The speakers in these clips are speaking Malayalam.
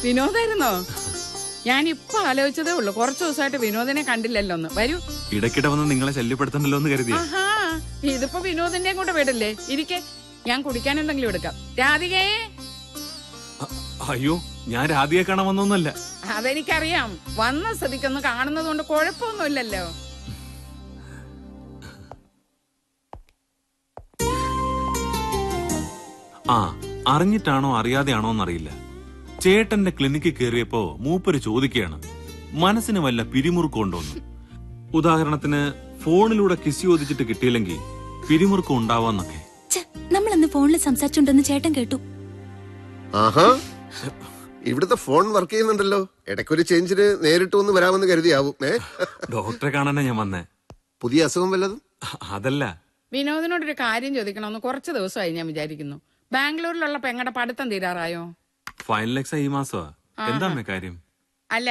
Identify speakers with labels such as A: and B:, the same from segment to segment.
A: വിനോദായിരുന്നോ? ഞാനിപ്പൊ ആലോചിച്ചതേ ഉള്ളൂ, കുറച്ചു ദിവസമായിട്ട് വിനോദിനെ കണ്ടില്ലല്ലോ. ഒന്ന് വരൂ.
B: ഇടയ്ക്കിടെ വന്ന് നിങ്ങളെ ശല്യപ്പെടുത്തണ്ടല്ലോ എന്ന് കരുതി.
A: ആഹാ, ഇതിപ്പോ വിനോദിന്റെ കൂടെ വീടല്ലേ, ഇരിക്കെ. ഞാൻ കുടിക്കാൻ എന്തെങ്കിലും എടുക്കാം. രാധികേ.
B: അയ്യോ, ഞാൻ രാധികയെ കാണാൻ വന്നൊന്നുമല്ല.
A: അതെനിക്കറിയാം. വന്ന സ്ഥിതിക്കൊന്ന് കാണുന്നത് കൊണ്ട് കുഴപ്പമൊന്നുമില്ലല്ലോ.
B: ആ, അറിഞ്ഞിട്ടാണോ അറിയാതെയാണോ എന്നറിയില്ല, ചേട്ടന്റെ ക്ലിനിക്കിൽ കയറിയപ്പോ മൂപ്പര് ചോദിക്കുകയാണ്, മനസ്സിന് വല്ല പിരിമുറുക്കമുണ്ടോന്ന്. ഉദാഹരണത്തിന് ഫോണിലൂടെ കിസ് ചോദിച്ചിട്ട് കിട്ടിയില്ലെങ്കിൽ പിരിമുറുക്കം ഉണ്ടാവാന്നൊക്കെ.
C: നമ്മളന്ന് ഫോണിൽ സംസാരിച്ചുണ്ടെന്ന് ചേട്ടൻ കേട്ടു.
D: ആഹാ, ഇവിടുത്തെ ഫോൺ വർക്ക് ചെയ്യുന്നുണ്ടല്ലോ. ഇടയ്ക്കൊരു ചേഞ്ചിന് നേരിട്ട് ഒന്ന് വരാമെന്ന് കരുതിയാവും.
B: ഡോക്ടറെ കാണാനാ ഞാൻ വന്നേ.
D: പുതിയ അസുഖം വല്ലതും?
B: അതല്ല,
A: വിനോദിനോടൊരു കാര്യം ചോദിക്കണമെന്ന് കുറച്ച് ദിവസമായി ഞാൻ വിചാരിക്കുന്നു. ബാംഗ്ലൂരിലുള്ള പെങ്ങടെ പഠിത്തം തീരാറായോ?
B: ഫൈനൽ എക്സാം ഈ മാസമാ. എന്താ കാര്യം?
A: അല്ല,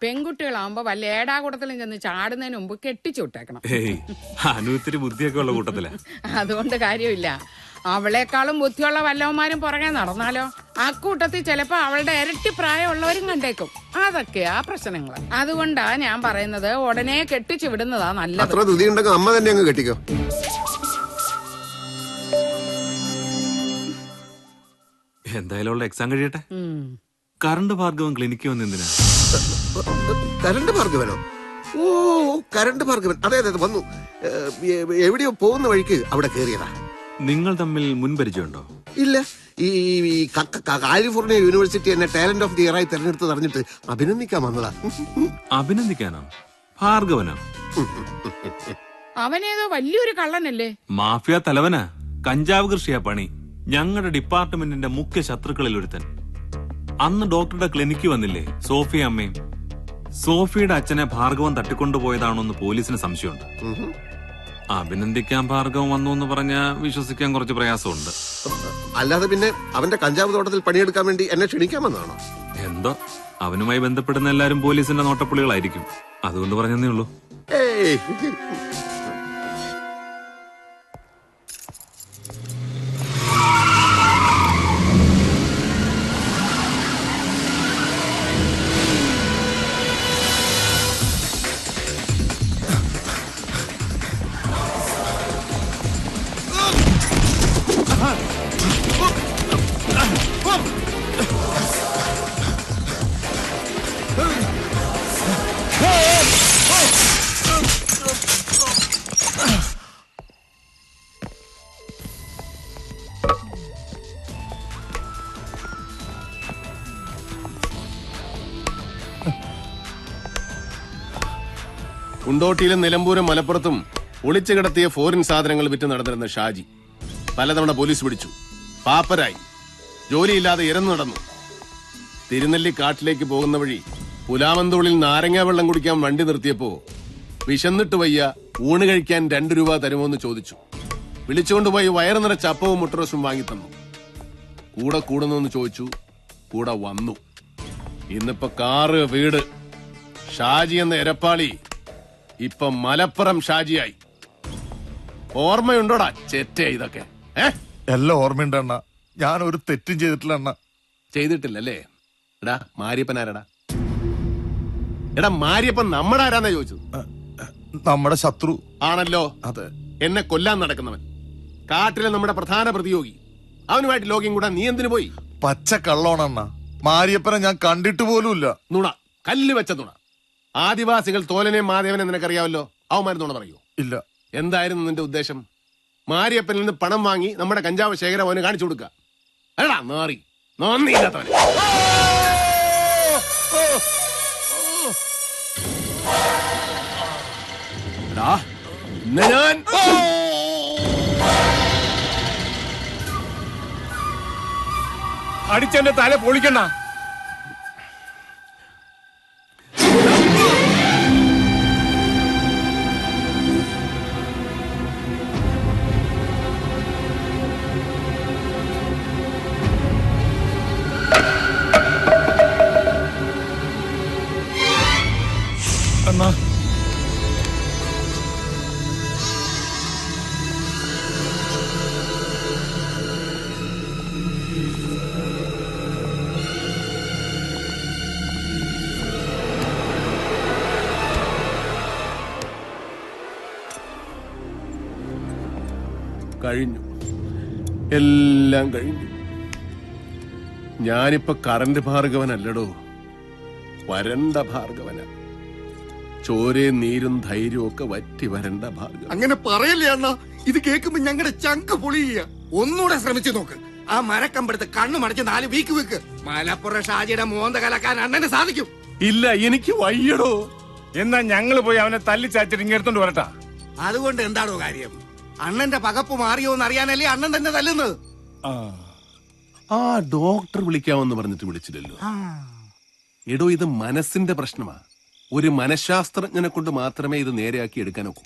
A: പെൺകുട്ടികളാവുമ്പോ വല്ല ഏടാകൂടത്തിലും ചെന്ന് ചാടുന്നതിന് മുമ്പ് കെട്ടിച്ചു വിട്ടേക്കണം.
B: അനുത്തിരി ബുദ്ധിയൊക്കെ ഉള്ള കൂട്ടത്തില.
A: അതുകൊണ്ട് കാര്യമില്ല. അവളെക്കാളും ബുദ്ധിയുള്ള വല്ലവന്മാരും പുറകെ നടന്നാലോ? അക്കൂട്ടത്തിൽ ചിലപ്പോ അവളുടെ ഇരട്ടി പ്രായമുള്ളവരും കണ്ടേക്കും. അതൊക്കെയാ പ്രശ്നങ്ങൾ. അതുകൊണ്ടാ ഞാൻ പറയുന്നത്, ഉടനെ കെട്ടിച്ചു വിടുന്നതാ നല്ലത്.
D: അത്ര ധൃതി ഉണ്ടെങ്കിൽ അമ്മ തന്നെ അങ്ങ് കെട്ടിക്കോ.
B: എന്തായാലും എക്സാം കഴിയട്ടെ. കറണ്ട് ഭാർഗവൻ ക്ലിനിക്ക് വന്നെന്തിനാ?
D: കരണ്ട് ഭാർഗവനോ? ഓ, കരണ്ട് ഭാർഗവൻ. അതെ അതെ, വന്നു. എവിടെയോ പോകുന്ന വഴിക്ക് അവിടെ കയറിയതാ.
B: നിങ്ങൾ തമ്മിൽ മുൻപരിചയമുണ്ടോ?
D: ഇല്ല. ഈ കാലിഫോർണിയ യൂണിവേഴ്സിറ്റി എന്നെ ടാലന്റ് ഓഫ് ദി ഇയർ ആയി തെരഞ്ഞെടുത്ത് പറഞ്ഞിട്ട് അഭിനന്ദിക്കാൻ വന്നതാ.
B: അഭിനന്ദിക്കാനോ? ഭാർഗവനോ?
A: അവനേതോ വലിയൊരു കള്ളനല്ലേ?
B: മാഫിയ തലവനാ. കഞ്ചാവ് കൃഷിയാ പണി. ഞങ്ങളുടെ ഡിപ്പാർട്ട്മെന്റിന്റെ മുഖ്യ ശത്രുക്കളിൽ ഒരുത്തൻ. അന്ന് ഡോക്ടറുടെ ക്ലിനിക്ക് വന്നില്ലേ സോഫിയ അമ്മയും? സോഫിയുടെ അച്ഛനെ ഭാർഗവൻ തട്ടിക്കൊണ്ടുപോയതാണോന്ന് പോലീസിന് സംശയമുണ്ട്. അഭിനന്ദിക്കാൻ ഭാർഗവൻ വന്നു എന്ന് പറഞ്ഞാ വിശ്വസിക്കാൻ കുറച്ച് പ്രയാസമുണ്ട്.
D: അല്ലാതെ പിന്നെ അവന്റെ കഞ്ചാവ് തോട്ടത്തിൽ പണിയെടുക്കാൻ വേണ്ടി എന്നെ ക്ഷണിക്കാമെന്നാണോ?
B: എന്തോ, അവനുമായി ബന്ധപ്പെടുന്ന എല്ലാരും പോലീസിന്റെ നോട്ടപ്പുള്ളികളായിരിക്കും. അതുകൊണ്ട് പറഞ്ഞതേ ഉള്ളൂ.
D: ഏയ്,
E: കുണ്ടോട്ടിയിലും നിലമ്പൂരും മലപ്പുറത്തും ഒളിച്ചു കിടത്തിയ ഫോറിൻ സാധനങ്ങൾ വിറ്റ് നടന്നിരുന്ന ഷാജി പലതവണ പോലീസ് പിടിച്ചു. പാപ്പരായി. ജോലിയില്ലാതെ ഇരന്നു നടന്നു. തിരുനെല്ലി കാട്ടിലേക്ക് പോകുന്ന വഴി പുലാമന്തോളിൽ നാരങ്ങ വെള്ളം കുടിക്കാൻ വണ്ടി നിർത്തിയപ്പോ വിശന്നിട്ട് വയ്യ, ഊണ് കഴിക്കാൻ 2 രൂപ തരുമോന്ന് ചോദിച്ചു. വിളിച്ചുകൊണ്ടുപോയി വയറു നിറച്ച അപ്പവും മുട്ടറോസും വാങ്ങിത്തന്നു. കൂടെ കൂടുന്നോന്ന് ചോദിച്ചു. കൂടെ വന്നു. ഇന്നിപ്പോ കാറ്, വീട്. ഷാജി എന്ന എരപ്പാളി ഇപ്പൊ മലപ്പുറം ഷാജിയായി. ഓർമ്മയുണ്ടോടാ ചെറ്റേ ഇതൊക്കെ?
F: എല്ലാം ഓർമ്മയുണ്ട് അണ്ണ. ഞാൻ ഒരു തെറ്റും ചെയ്തിട്ടില്ല അണ്ണ.
E: ചെയ്തിട്ടില്ലല്ലേ? എടാ മാരിയപ്പൻ ആരടാ? എടാ മാരിയപ്പൻ നമ്മുടെ ആരാന്നാ ചോദിച്ചത്?
F: നമ്മുടെ ശത്രു
E: ആണല്ലോ.
F: അതെ.
E: എന്നെ കൊല്ലാൻ നടക്കുന്നവൻ, കാട്ടിലെ നമ്മുടെ പ്രധാന പ്രതിയോഗി. അവനുമായിട്ട് ലോകം കൂടാ നീ എന്തിനു പോയി?
F: പച്ച കള്ളോണണ്ണ. മാരിയപ്പനെ ഞാൻ കണ്ടിട്ട് പോലുമില്ല.
E: നുണ, കല്ല് വെച്ച നുണ. ആദിവാസികൾ തോലനെയും മാധവനെ നിനക്കറിയാവല്ലോ. അവന്മാർ നുണ പറയൂ? ഇല്ല. എന്തായിരുന്നു നിന്റെ ഉദ്ദേശം? മാരിയപ്പനിൽ നിന്ന് പണം വാങ്ങി നമ്മുടെ കഞ്ചാവ് ശേഖരം അവന് കാണിച്ചു കൊടുക്കുക. അല്ലടാ നാറി, നന്ദിയില്ലാത്തവന്. ഞാൻ
G: അടിച്ചെന്റെ തല പൊളിക്കണ്ട. അണ്ണാ,
E: കഴിഞ്ഞു, എല്ലാം കഴിഞ്ഞു. ഞാനിപ്പോ കറന്റ് ഭാർഗവനല്ലടോ, വരണ്ട ഭാർഗവന. ചോരയും നീരും ധൈര്യവും ഒക്കെ വറ്റി വരണ്ട ഭാർഗവൻ.
H: അങ്ങനെ പറയല്ലേ അണ്ണ, ഇത് കേൾക്കുമ്പോ ഞങ്ങളുടെ ചങ്ക് പൊളിയ. ഒന്നുകൂടെ ശ്രമിച്ചു നോക്ക്. ആ മരക്കമ്പെടുത്ത് കണ്ണു മടച്ച് 4 വീക്ക് വെക്ക്. മലപ്പുറം ഷാജിയുടെ മോന്ത കലക്കാൻ അണ്ണന് സാധിക്കും.
E: ഇല്ല, എനിക്ക് വയ്യടോ.
G: എന്നാ ഞങ്ങള് പോയി അവനെ തല്ലിച്ചാച്ചിട്ട് ഇങ്ങെടുത്തോണ്ട് വരട്ടാ.
H: അതുകൊണ്ട് എന്താണോ കാര്യം? അണ്ണന്റെ പകപ്പ് മാറിയോ എന്ന് അറിയാനല്ലേ അണ്ണൻ തന്നെ തല്ലുന്നത്.
E: ആ ഡോക്ടർ വിളിക്കാമെന്ന് പറഞ്ഞിട്ട് വിളിച്ചില്ലല്ലോ. എടോ, ഇത് മനസ്സിന്റെ പ്രശ്നമാ. ഒരു മനഃശാസ്ത്രജ്ഞനെ കൊണ്ട് മാത്രമേ ഇത് നേരെയാക്കി എടുക്കാനൊക്കൂ.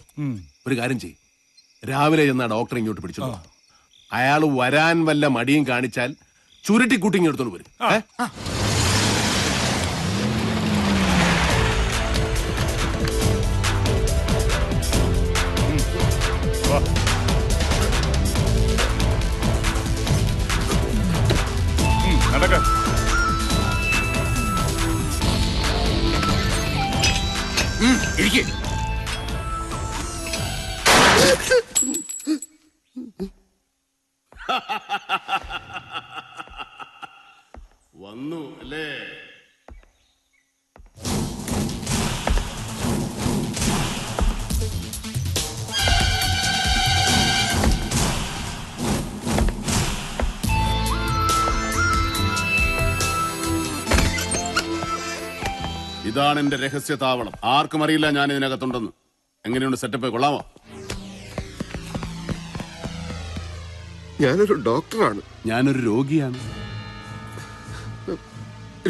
E: ഒരു കാര്യം ചെയ്യ്, രാവിലെ ചെന്നാ ഡോക്ടറെ ഇങ്ങോട്ട് പിടിച്ചോ. അയാൾ വരാൻ വല്ല മടിയും കാണിച്ചാൽ ചുരുട്ടിക്കൂട്ടി ഇങ്ങോട്ട് വരും.
G: നടക്ക.
H: ഇരിക്ക്.
E: വന്നു അല്ലേ? ഇതാണ് എന്റെ രഹസ്യ താവളം. ആർക്കും അറിയില്ല ഞാൻ ഇതിനകത്തുണ്ടെന്ന്. എങ്ങനെയുണ്ട് സെറ്റപ്പ്? കൊള്ളാമോ?
D: ഞാനൊരു ഡോക്ടറാണ്.
E: ഞാനൊരു രോഗിയാണ്.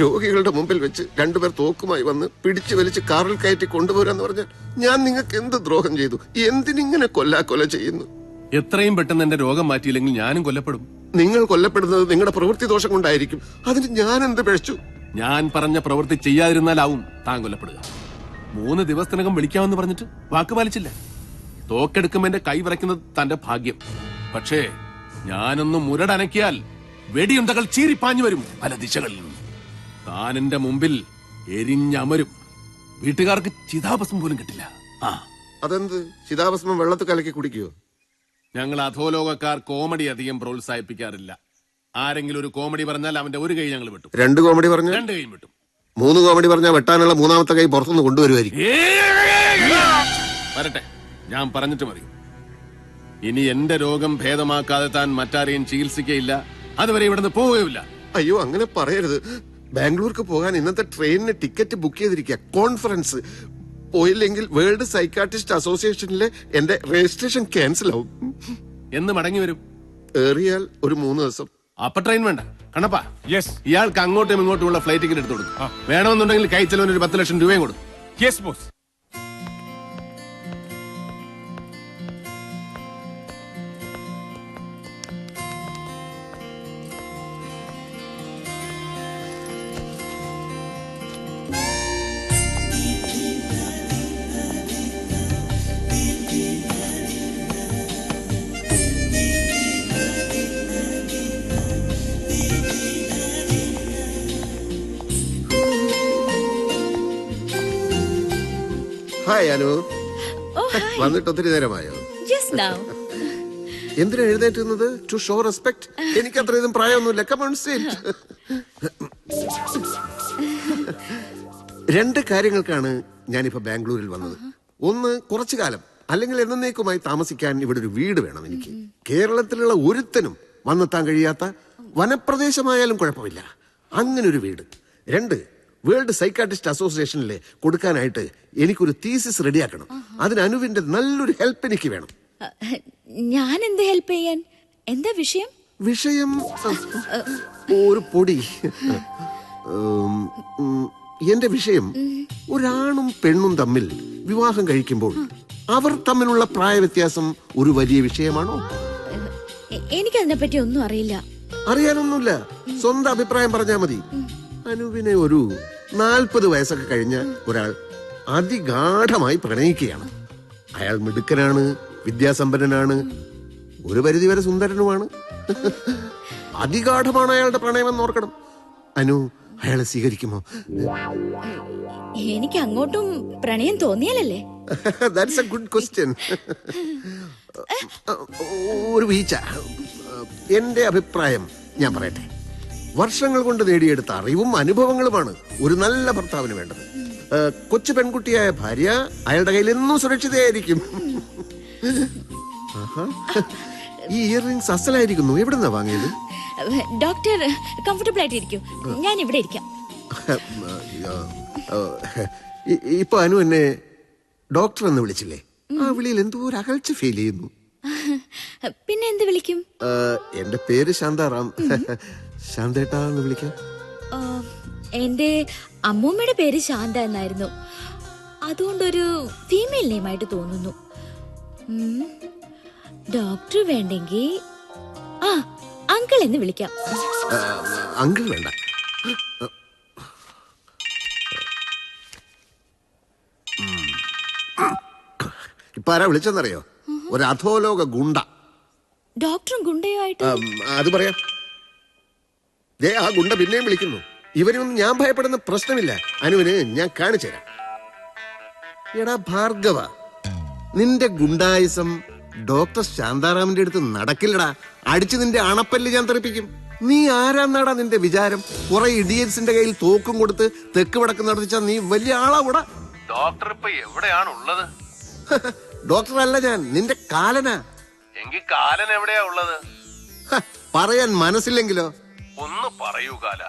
D: രോഗികളുടെ മുമ്പിൽ വെച്ച് 2 പേർ തോക്കുമായി വന്ന് പിടിച്ചു വലിച്ച് കാറിൽ കയറ്റി കൊണ്ടുപോരാന്ന് പറഞ്ഞാൽ ഞാൻ നിങ്ങൾക്ക് എന്ത് ദ്രോഹം ചെയ്തു? എന്തിനിങ്ങനെ കൊല ചെയ്യുന്നു?
E: എത്രയും പെട്ടെന്ന് എന്റെ രോഗം മാറ്റിയില്ലെങ്കിൽ ഞാനും കൊല്ലപ്പെടും.
D: നിങ്ങൾ കൊല്ലപ്പെടുന്നത് നിങ്ങളുടെ പ്രവൃത്തി ദോഷം കൊണ്ടായിരിക്കും. അതിന് ഞാൻ എന്ത് പിഴച്ചു?
E: ഞാൻ പറഞ്ഞ പ്രവൃത്തി ചെയ്യാതിരുന്നാലാവും താൻ കൊല്ലപ്പെടുക. 3 ദിവസത്തിനകം വിളിക്കാമെന്ന് പറഞ്ഞിട്ട് വാക്ക് പാലിച്ചില്ല. തോക്കെടുക്കുമ്പോ എന്റെ കൈ വിറയ്ക്കുന്നത് തന്റെ ഭാഗ്യം. പക്ഷേ ഞാനൊന്ന് മുരടനക്കിയാൽ വെടിയുണ്ടകൾ ചീറിപ്പാഞ്ഞു വരും പല ദിശകളിൽ നിന്നും. താൻ എന്റെ മുമ്പിൽ എരിഞ്ഞമരും. വീട്ടുകാർക്ക് ചിതാഭസ്മം പോലും കിട്ടില്ല.
D: അതെന്ത്? ചിതാഭസ്മം വെള്ളത്തിൽ കലക്കി കുടിക്കുവോ?
E: ഞങ്ങൾ അധോലോകക്കാർ കോമഡി അധികം പ്രോത്സാഹിപ്പിക്കാറില്ല. ആരെങ്കിലും ഒരു കോമഡി പറഞ്ഞാൽ അവന്റെ ഒരു കൈ ഞങ്ങൾ വിട്ടു.
D: 2 കോമഡി പറഞ്ഞാൽ
E: 2 കൈ വിട്ടു.
D: 3 കോമഡി പറഞ്ഞാൽ വെട്ടാനുള്ള 3ാമത്തെ കൈ പുറത്തുനിന്ന് കൊണ്ടുവരുമായിരിക്കും.
E: വരട്ടെ, ഞാൻ പറഞ്ഞിട്ട് മതി. ഇനി എന്റെ രോഗം ഭേദമാക്കാതെ താൻ മറ്റാരെയും ചികിത്സിക്കയില്ല. അതുവരെ ഇവിടുന്ന് പോവുകയില്ല.
D: അയ്യോ, അങ്ങനെ പറയരുത്. ബാംഗ്ലൂർക്ക് പോകാൻ ഇന്നത്തെ ട്രെയിനിന് ടിക്കറ്റ് ബുക്ക് ചെയ്തിരിക്കുക. കോൺഫറൻസ് പോയില്ലെങ്കിൽ വേൾഡ് സൈക്കാട്രിസ്റ്റ് അസോസിയേഷനിലെ എന്റെ രജിസ്ട്രേഷൻ ക്യാൻസൽ ആവും.
E: എന്ന് മടങ്ങി വരും?
D: ഏറിയാൽ ഒരു 3 ദിവസം.
E: അപ്പൊ ട്രെയിൻ വേണ്ട കണ്ണപ്പാ.
G: യെസ്
E: ഇയാൾക്ക് അങ്ങോട്ടും ഇങ്ങോട്ടുമുള്ള ഫ്ലൈറ്റ് ടിക്കറ്റ് എടുത്തു കൊടുക്കും. വേണമെന്നുണ്ടെങ്കിൽ കൈ ചെലവിന് ഒരു 10 ലക്ഷം രൂപയും കൊടുക്കും.
G: Yes boss.
D: ഹായ് അനു. വന്നിട്ട് ഒത്തിരി നേരമായോ? എന്തിനാ എഴുന്നേറ്റുന്നത്? To show respect. എനിക്ക് അത്രയും പ്രായമൊന്നുമില്ല. Come on, sit. 2 കാര്യങ്ങൾക്കാണ് ഞാനിപ്പോ ബാംഗ്ലൂരിൽ വന്നത്. ഒന്ന്, കുറച്ചു കാലം അല്ലെങ്കിൽ എന്നേക്കുമായി താമസിക്കാൻ ഇവിടെ ഒരു വീട് വേണം എനിക്ക്. കേരളത്തിലുള്ള ഒരുത്തനും വന്നെത്താൻ കഴിയാത്ത വനപ്രദേശമായാലും കുഴപ്പമില്ല, അങ്ങനെ ഒരു വീട്. 2, വേൾഡ് സൈക്കാട്രിസ്റ്റ് അസോസിയേഷനിലെ കൊടുക്കാനായിട്ട് എനിക്കൊരു തീസിസ് റെഡിയാക്കണം. അതിന് അനുവിന്റെ നല്ലൊരു ഹെൽപ്പ് എനിക്ക് വേണം.
C: ഞാൻ എന്ത് ഹെൽപ്പ് ചെയ്യാൻ? എന്താ വിഷയം?
D: വിഷയം ഒരു പൊടി. എന്റെ വിഷയം, ഒരാണും പെണ്ണും തമ്മിൽ വിവാഹം കഴിക്കുമ്പോൾ അവർ തമ്മിലുള്ള പ്രായ വ്യത്യാസം ഒരു വലിയ വിഷയമാണോ?
C: എനിക്കതിനെ പറ്റി ഒന്നും അറിയില്ല.
D: അറിയാനൊന്നുമില്ല, സ്വന്തം അഭിപ്രായം പറഞ്ഞാൽ മതി. അനുവിനെ ഒരു 40 വയസ്സൊക്കെ കഴിഞ്ഞ ഒരാൾ അതിഗാഠമായി പ്രണയിക്കുകയാണ്. അയാൾ മിടുക്കനാണ്, വിദ്യാസമ്പന്നനാണ്, ഒരു പരിധിവരെ സുന്ദരനുമാണ്. അതിഗാഠമാണ് അയാളുടെ പ്രണയമെന്ന് ഓർക്കണം. അനു അയാളെ സ്വീകരിക്കുമോ?
C: എനിക്ക് അങ്ങോട്ടും പ്രണയം തോന്നിയാലല്ലേ?
D: That's a good question. ഒരു വീഴ്ച. എന്റെ അഭിപ്രായം ഞാൻ പറയട്ടെ. വർഷങ്ങൾ കൊണ്ട് നേടിയെടുത്ത അറിവും അനുഭവങ്ങളുമാണ് ഒരു നല്ല ഭർത്താവിന് വേണ്ടത്. കൊച്ചു പെൺകുട്ടിയായ ഭാര്യ അയാളുടെ കയ്യിൽ എന്നും സുരക്ഷിതയായിരിക്കും. ഈ ഇയർ റിംഗ്സ് അസലായിരിക്കുന്നു. എവിടെന്നാ വാങ്ങിയത്?
C: ഡോക്ടർ കംഫർട്ടബിൾ ആയിട്ടിരിക്കും, ഞാൻ ഇവിടെ ഇരിക്കാം.
D: ഇപ്പൊ അനു എന്നെ ഡോക്ടർ എന്ന് വിളിച്ചില്ലേ? ആ വിളിയിൽ എന്തോ ഒരു അകൽച്ച ഫീൽ ചെയ്യുന്നു.
C: പിന്നെ എന്ത് വിളിക്കും?
D: എന്റെ പേര് ശാന്താറാം. ശാന്തേട്ടാ എന്ന് വിളിക്കാം.
C: എന്റെ അമ്മൂമ്മയുടെ പേര് ശാന്ത എന്നായിരുന്നു. അതുകൊണ്ടൊരു ഫീമെയിൽ നെയിമായിട്ട് തോന്നുന്നു. ഡോക്ടർ വേണ്ടെങ്കിൽ അങ്കിൾ എന്ന് വിളിക്കാം.
D: അങ്കിൾ വേണ്ട. ഇപ്പൊ ആരാ വിളിച്ചെന്നറിയോ? ഒരു അധോലോക ഗുണ്ട.
C: ഡോക്ടറും ഗുണ്ടയോ ആയിട്ട്?
D: അത് പറയാം. ആ ഗുണ്ട പിന്നെയും വിളിക്കുന്നു. ഇവരൊന്നും ഞാൻ ഭയപ്പെടുന്ന പ്രശ്നമില്ല. അനുവിന് ഞാൻ കാണിച്ചു തരാം. എടാ ഭാർഗവ, നിന്റെ ഗുണ്ടായുസം ഡോക്ടർ ശാന്താറാമിന്റെ അടുത്ത് നടക്കില്ലടാ. അടിച്ച് നിന്റെ അണപ്പല്ല് ഞാൻ തെറിപ്പിക്കും. നീ ആരാന്നാടാ നിന്റെ വിചാരം? കുറെ ഇഡിയൻസിന്റെ കയ്യിൽ തോക്കും കൊടുത്ത് തെക്ക് വടക്ക് നടത്തിച്ചാ നീ വലിയ ആളാകൂടാ.
E: ഡോക്ടർ ഇപ്പൊ എവിടെയാണ് ഉള്ളത്?
D: ഡോക്ടർ അല്ല ഞാൻ, നിന്റെ കാലനാ.
E: എങ്കിൽ കാലൻ എവിടെയാ ഉള്ളത്?
D: പറയാൻ മനസ്സില്ലെങ്കിലോ?
E: ഒന്ന് പറയൂ കാല.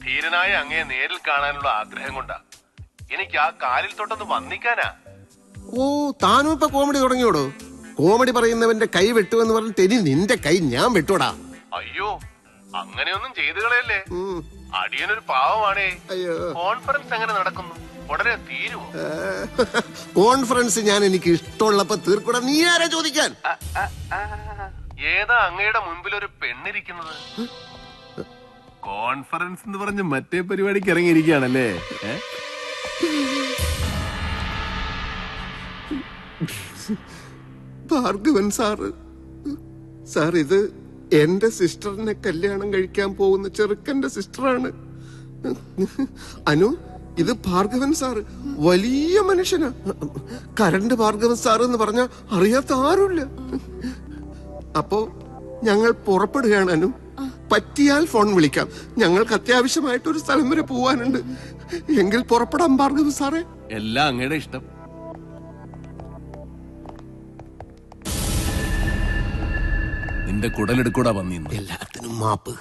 E: ധീരനായ അങ്ങയെ നേരിൽ കാണാനുള്ള ആഗ്രഹം കൊണ്ടാ. എനിക്ക് ആ കാലിൽ തൊട്ടൊന്ന് വന്നിക്കാനാ.
D: ഓ, താനും ഇപ്പൊ കോമഡി തുടങ്ങിയോടോ? കോമഡി പറയുന്നവന്റെ കൈ വെട്ടുവെന്ന് പറഞ്ഞിട്ട് ഇനി നിന്റെ കൈ ഞാൻ വെട്ടൂടാ.
E: അയ്യോ, അങ്ങനെയൊന്നും ചെയ്തു കളയല്ലേ. അടിയനൊരു പാവമാണേ. കോൺഫറൻസ് എങ്ങനെ നടക്കുന്നു? ഉടനെ തീരുവോ?
D: കോൺഫറൻസ് ഞാൻ എനിക്ക് ഇഷ്ടമുള്ളപ്പോ തീർക്കൂടാ. നീ ആരാ ചോദിക്കാൻ?
E: ഏതാ അങ്ങയുടെ മുൻപിൽ ഒരു പെണ്ണിരിക്കുന്നത്? കോൺഫറൻസ് എന്ന് പറഞ്ഞ് മറ്റേ പരിപാടിക്ക് ഇറങ്ങിയിരിക്കുകയാണല്ലേ?
D: ഭാർഗവൻ സാറ്. സാർ, ഇത് എന്റെ സിസ്റ്ററിനെ കല്യാണം കഴിക്കാൻ പോകുന്ന ചെറുക്കന്റെ സിസ്റ്ററാണ്. അനു, ഇത് ഭാർഗവൻ സാറ്. വലിയ മനുഷ്യനാ. കരണ്ട് ഭാർഗവൻ സാറ് എന്ന് പറഞ്ഞ അറിയാത്ത ആരുമില്ല. അപ്പോ ഞങ്ങൾ പുറപ്പെടുകയാണ് അനു. പറ്റിയാൽ ഫോൺ വിളിക്കാം. ഞങ്ങൾക്ക് അത്യാവശ്യമായിട്ട് ഒരു സ്ഥലം വരെ പോവാനുണ്ട്. എങ്കിൽ പുറപ്പെടാം ഭാർഗവൻ സാറേ.
E: എല്ലാം അങ്ങയുടെ ഇഷ്ടം. നിന്റെ കുടലെടുക്കൂടാ വന്നിന്ന്.
D: എല്ലാത്തിനും മാപ്പ്.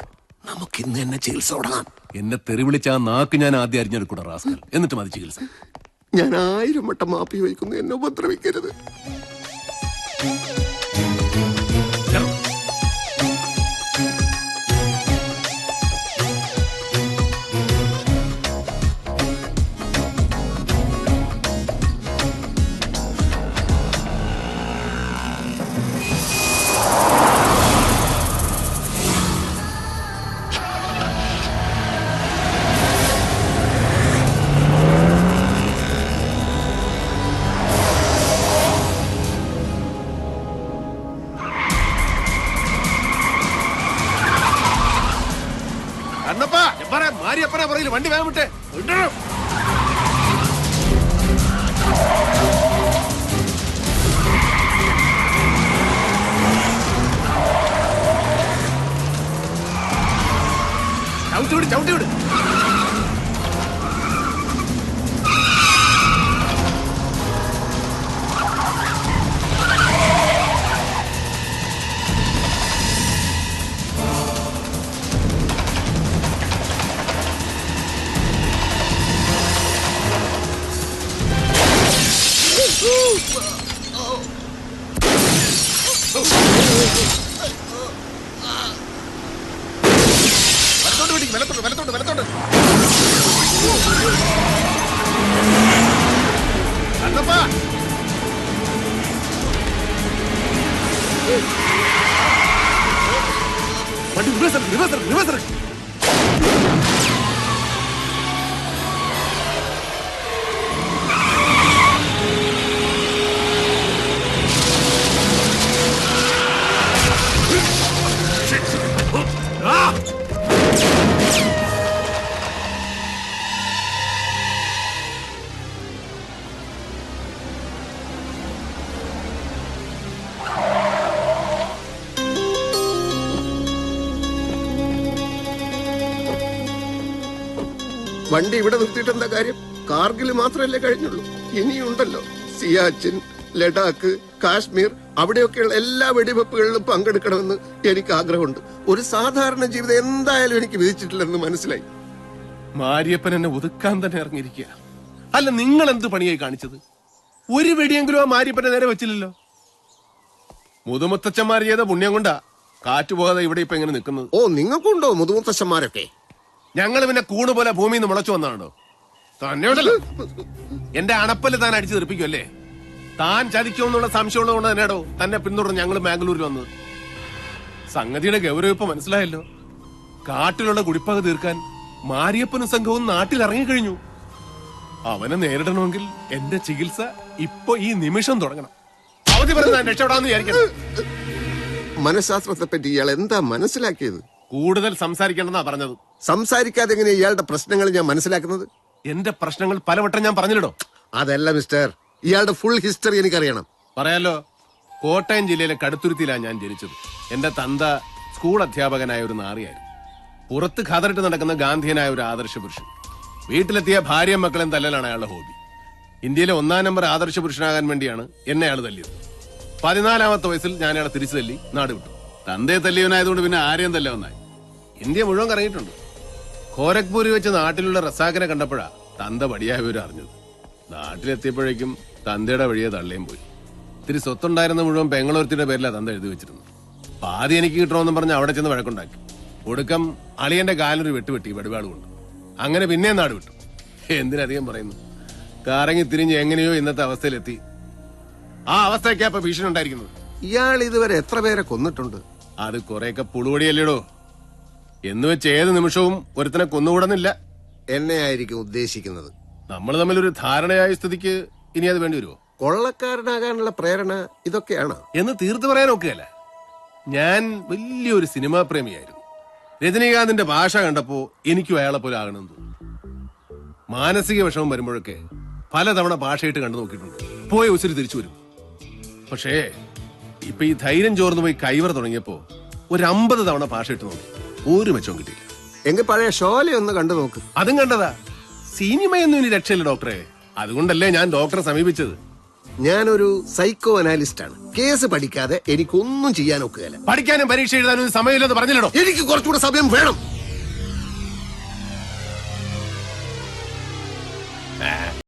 D: നമുക്ക് ഇന്ന് തന്നെ ചികിത്സ തുടങ്ങാം.
E: എന്നെ തെറി വിളിച്ച ആ നാക്ക് ഞാൻ ആദ്യം അരിഞ്ഞെടുക്കൂടാ റാസ്കൽ. എന്നിട്ട് മതി ചികിത്സ.
D: ഞാൻ 1000 വട്ടം മാപ്പി വയ്ക്കുന്നു. എന്നെ ഉപദ്രവിക്കരുത്.
E: മാരിയപ്പനെ പറയില്ല, വണ്ടി വേഗം വിട്ടേ. ചവിട്ടിവിട്, ചവിട്ടിവിട്.
D: വണ്ടി ഇവിടെ നിർത്തിയിട്ട് എന്താ കാര്യം? കാർഗിൽ മാത്രമല്ലേ കഴിഞ്ഞുള്ളൂ, ഇനിയുണ്ടല്ലോ സിയാച്ചിൻ, ലഡാക്ക്, കാശ്മീർ, അവിടെയൊക്കെയുള്ള എല്ലാ വെടിവെപ്പുകളിലും പങ്കെടുക്കണമെന്ന് എനിക്ക് ആഗ്രഹമുണ്ട്. ഒരു സാധാരണ ജീവിതം എന്തായാലും എനിക്ക് വിധിച്ചിട്ടില്ലെന്ന് മനസ്സിലായി.
E: മാരിയപ്പൻ എന്നെ ഒതുക്കാൻ തന്നെ ഇറങ്ങിയിരിക്കുക. അല്ല, നിങ്ങൾ എന്ത് പണിയായി കാണിച്ചത്? ഒരു വെടിയെങ്കിലും ആ മാരിയപ്പനെ നേരെ വെച്ചില്ലല്ലോ. മുതുമുത്തച്ഛന്മാർ ചെയ്ത പുണ്യം കൊണ്ടാ കാറ്റുപോകാതെ ഇവിടെ ഇപ്പൊ എങ്ങനെ നിൽക്കുന്നത്.
D: ഓ, നിങ്ങൾക്കുണ്ടോ മുതുമുത്തശ്ശന്മാരൊക്കെ?
E: ഞങ്ങൾ പിന്നെ കൂണ് പോലെ ഭൂമിയിൽ നിന്ന് മുളച്ചു വന്നാണോ? തന്നെയുണ്ടല്ലോ എന്റെ അണപ്പല് താൻ അടിച്ചു തെറിപ്പിക്കുമല്ലേ? താൻ ചതിക്കുമെന്നുള്ള സംശയമുള്ളതുകൊണ്ട് തന്നെയാണോ തന്നെ പിന്തുടർന്ന് ഞങ്ങൾ ബാംഗ്ലൂരിൽ വന്നത്. സംഗതിയുടെ ഗൗരവം ഇപ്പൊ മനസ്സിലായല്ലോ. കാട്ടിലുള്ള കുടിപ്പക തീർക്കാൻ മാരിയപ്പനും സംഘവും നാട്ടിൽ ഇറങ്ങിക്കഴിഞ്ഞു. അവനെ നേരിടണമെങ്കിൽ എന്റെ ചികിത്സ ഇപ്പൊ ഈ നിമിഷം തുടങ്ങണം. അവധി പറഞ്ഞ് ഞാൻ രക്ഷപ്പെടാന്ന് വിചാരിക്കണം.
D: മനഃശാസ്ത്രത്തെ പറ്റി ഇയാൾ എന്താ മനസ്സിലാക്കിയത്?
E: കൂടുതൽ സംസാരിക്കണമെന്നാ പറഞ്ഞത്.
D: സംസാരിക്കാതെ എങ്ങനെ ഇയാളുടെ പ്രശ്നങ്ങൾ ഞാൻ മനസ്സിലാക്കുന്നത്?
E: എന്റെ പ്രശ്നങ്ങൾ പലവട്ടം ഞാൻ പറഞ്ഞില്ലടോ.
D: അതല്ല മിസ്റ്റർ, ഇയാളുടെ ഫുൾ ഹിസ്റ്ററി എനിക്കറിയണം.
E: പറയാലോ. കോട്ടയം ജില്ലയിലെ കടുത്തുരുത്തിയിലാണ് ഞാൻ ജനിച്ചത്. എന്റെ തന്ത സ്കൂൾ അധ്യാപകനായ ഒരു നാറിയായിരുന്നു. പുറത്ത് ഖാദറിട്ട് നടക്കുന്ന ഗാന്ധിയനായ ഒരു ആദർശ പുരുഷൻ. വീട്ടിലെത്തിയ ഭാര്യയും മക്കളും തല്ലലാണ് അയാളുടെ ഹോബി. ഇന്ത്യയിലെ 1-ാം നമ്പർ ആദർശ പുരുഷനാകാൻ വേണ്ടിയാണ് എന്നെ അയാൾ തല്ലിയത്. 14-ാമത്തെ വയസ്സിൽ ഞാൻ അയാളെ തിരിച്ചു തല്ലി നാട് വിട്ടു. തന്തയെ തല്ലിയവനായതുകൊണ്ട് പിന്നെ ആരെയും തല്ലവനായി. ഇന്ത്യ മുഴുവൻ കറങ്ങിയിട്ടുണ്ട്. ഖോരഗ്പൂരിൽ വെച്ച് നാട്ടിലുള്ള റസാഖിനെ കണ്ടപ്പോഴാ തന്ത വടിയായ വിവരം അറിഞ്ഞത്. നാട്ടിലെത്തിയപ്പോഴേക്കും തന്തയുടെ വഴിയെ തള്ളിയും പോയി. ഇത്തിരി സ്വത്തുണ്ടായിരുന്ന മുഴുവൻ പെങ്ങളൊരുത്തിയുടെ പേരിലാണ് തന്ത എഴുതി വെച്ചിരുന്നത്. പാതി എനിക്ക് കിട്ടണമെന്നും പറഞ്ഞ് അവിടെ ചെന്ന് വഴക്കുണ്ടാക്കി. ഒടുക്കം അളിയന്റെ കാലിനൊരു വെട്ടുവെട്ടി വടിവാൾ കൊണ്ട്. അങ്ങനെ പിന്നെ നാട് വിട്ടു. എന്തിനധികം പറയുന്നു. കറങ്ങി തിരിഞ്ഞ് എങ്ങനെയോ ഇന്നത്തെ അവസ്ഥയിലെത്തി. ആ അവസ്ഥയൊക്കെ അപ്പൊ ഭീഷണി ഉണ്ടായിരിക്കുന്നത്.
D: ഇയാൾ ഇതുവരെ എത്ര പേരെ കൊന്നിട്ടുണ്ട്?
E: അത് കുറെയൊക്കെ പുളുവടിയല്ലേടോ. എന്ന് വെച്ച് ഏത് നിമിഷവും ഒരുത്തനെ കൊന്നുകൂടുന്നില്ല.
D: എന്നെ ആയിരിക്കും ഉദ്ദേശിക്കുന്നത്.
E: നമ്മൾ തമ്മിലൊരു ധാരണയായ സ്ഥിതിക്ക് ഇനി അത് വേണ്ടി വരുമോ?
D: കൊള്ളക്കാരനാകാനുള്ള പ്രേരണ ഇതൊക്കെയാണ്
E: എന്ന് തീർത്തു പറയാൻ ഒക്കെയല്ല. ഞാൻ വലിയൊരു സിനിമാ പ്രേമിയായിരുന്നു. രജനീകാന്തിന്റെ ഭാഷ കണ്ടപ്പോ എനിക്കും അയാളെ പോലെ ആകണമെന്ന് തോന്നുന്നു. മാനസിക വിഷമം വരുമ്പോഴൊക്കെ പലതവണ ഭാഷയിട്ട് കണ്ടു നോക്കിയിട്ടുണ്ട്. പോയ ഉസിരി തിരിച്ചു വരും. പക്ഷേ ഇപ്പൊ ഈ ധൈര്യം ചോർന്നു പോയി കൈവർ തുടങ്ങിയപ്പോ ഒരു 50 തവണ ഭാഷയിട്ട് നോക്കി. ഒരു മെച്ചവും കിട്ടിയില്ല.
D: എങ്കിൽ പഴയ ഷോലെ ഒന്ന് കണ്ടു നോക്ക്.
E: അതും കണ്ടതാ. സിനിമയൊന്നും ഇനി രക്ഷയില്ല ഡോക്ടറെ. അതുകൊണ്ടല്ലേ ഞാൻ ഡോക്ടറെ സമീപിച്ചത്.
D: ഞാനൊരു സൈക്കോ അനാലിസ്റ്റ് ആണ്. കേസ് പഠിക്കാതെ എനിക്കൊന്നും ചെയ്യാൻ ഒക്കുകയില്ല.
E: പഠിക്കാനും പരീക്ഷ എഴുതാനും സമയമില്ലെന്ന് പറഞ്ഞില്ലടോ.
D: എനിക്ക് കുറച്ചുകൂടെ സമയം വേണം.